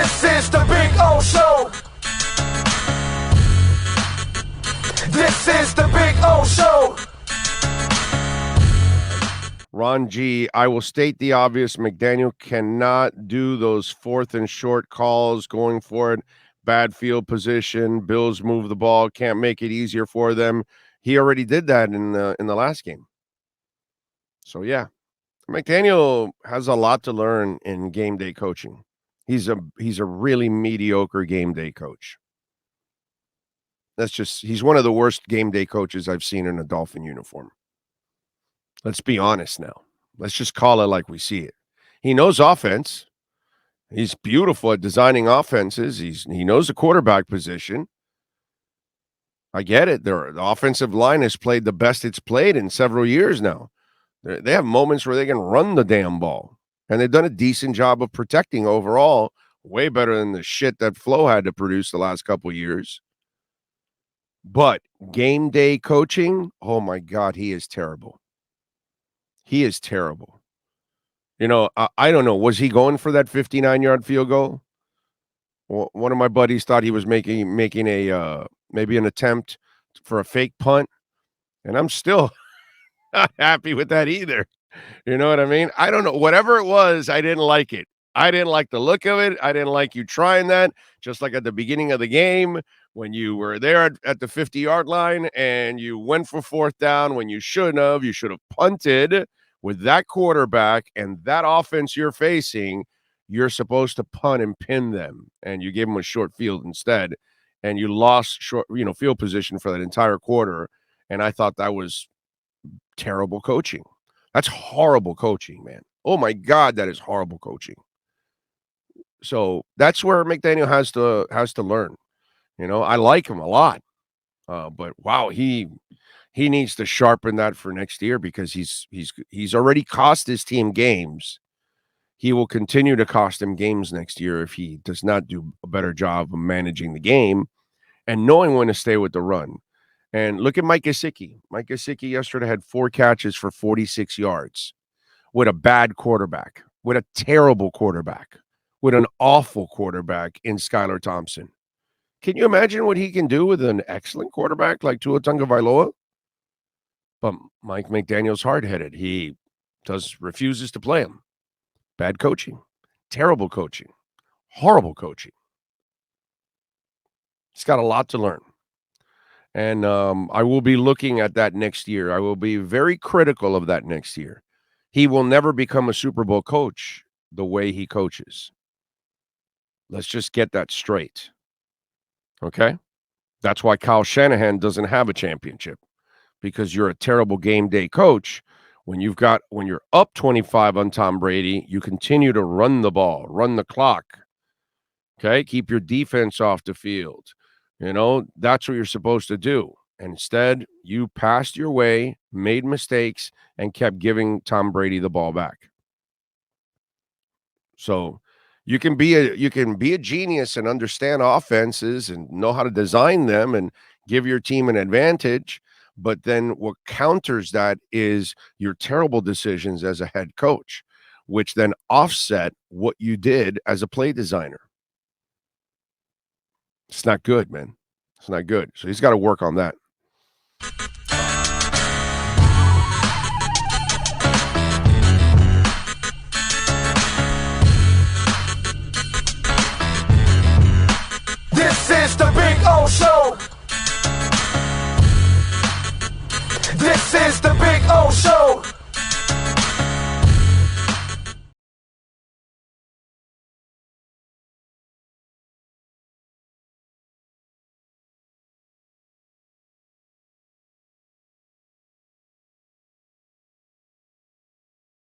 This is the Big O Show. This is the Big O Show. Ron G, I will state the obvious. McDaniel cannot do those fourth and short calls going for it. Bad field position. Bills move the ball. Can't make it easier for them. He already did that in the last game. So, yeah. McDaniel has a lot to learn in game day coaching. He's a really mediocre game day coach. He's one of the worst game day coaches I've seen in a Dolphin uniform. Let's be honest now. Let's just call it like we see it. He knows offense. He's beautiful at designing offenses. He knows the quarterback position. I get it. The offensive line has played the best it's played in several years now. They have moments where they can run the damn ball. And they've done a decent job of protecting overall, way better than the shit that Flo had to produce the last couple of years. But game day coaching, oh my God, he is terrible. He is terrible. You know, I don't know. Was he going for that 59-yard field goal? Well, one of my buddies thought he was making a maybe an attempt for a fake punt, and I'm still not happy with that either. You know what I mean? I don't know. Whatever it was, I didn't like it. I didn't like the look of it. I didn't like you trying that. Just like at the beginning of the game when you were there at the 50-yard line and you went for fourth down when you shouldn't have. You should have punted with that quarterback and that offense you're facing. You're supposed to punt and pin them, and you gave them a short field instead, and you lost field position for that entire quarter. And I thought that was terrible coaching. That's horrible coaching, man. Oh my God, that is horrible coaching. So that's where McDaniel has to learn. You know, I like him a lot, but wow, he needs to sharpen that for next year because he's already cost his team games. He will continue to cost him games next year if he does not do a better job of managing the game and knowing when to stay with the run. And look at Mike Gesicki. Mike Gesicki yesterday had 4 catches for 46 yards with a bad quarterback, with a terrible quarterback, with an awful quarterback in Skylar Thompson. Can you imagine what he can do with an excellent quarterback like Tua Tagovailoa? But Mike McDaniel's hard-headed. He refuses to play him. Bad coaching, terrible coaching, horrible coaching. He's got a lot to learn. And I will be looking at that next year. I will be very critical of that next year. He will never become a Super Bowl coach the way he coaches. Let's just get that straight. Okay? That's why Kyle Shanahan doesn't have a championship, because you're a terrible game day coach. When you're up 25 on Tom Brady, you continue to run the ball, run the clock. Okay? Keep your defense off the field. You know, that's what you're supposed to do. And instead, you passed your way, made mistakes, and kept giving Tom Brady the ball back. So you can be a genius and understand offenses and know how to design them and give your team an advantage. But then what counters that is your terrible decisions as a head coach, which then offset what you did as a play designer. It's not good, man. It's not good. So he's got to work on that. This is the Big O Show.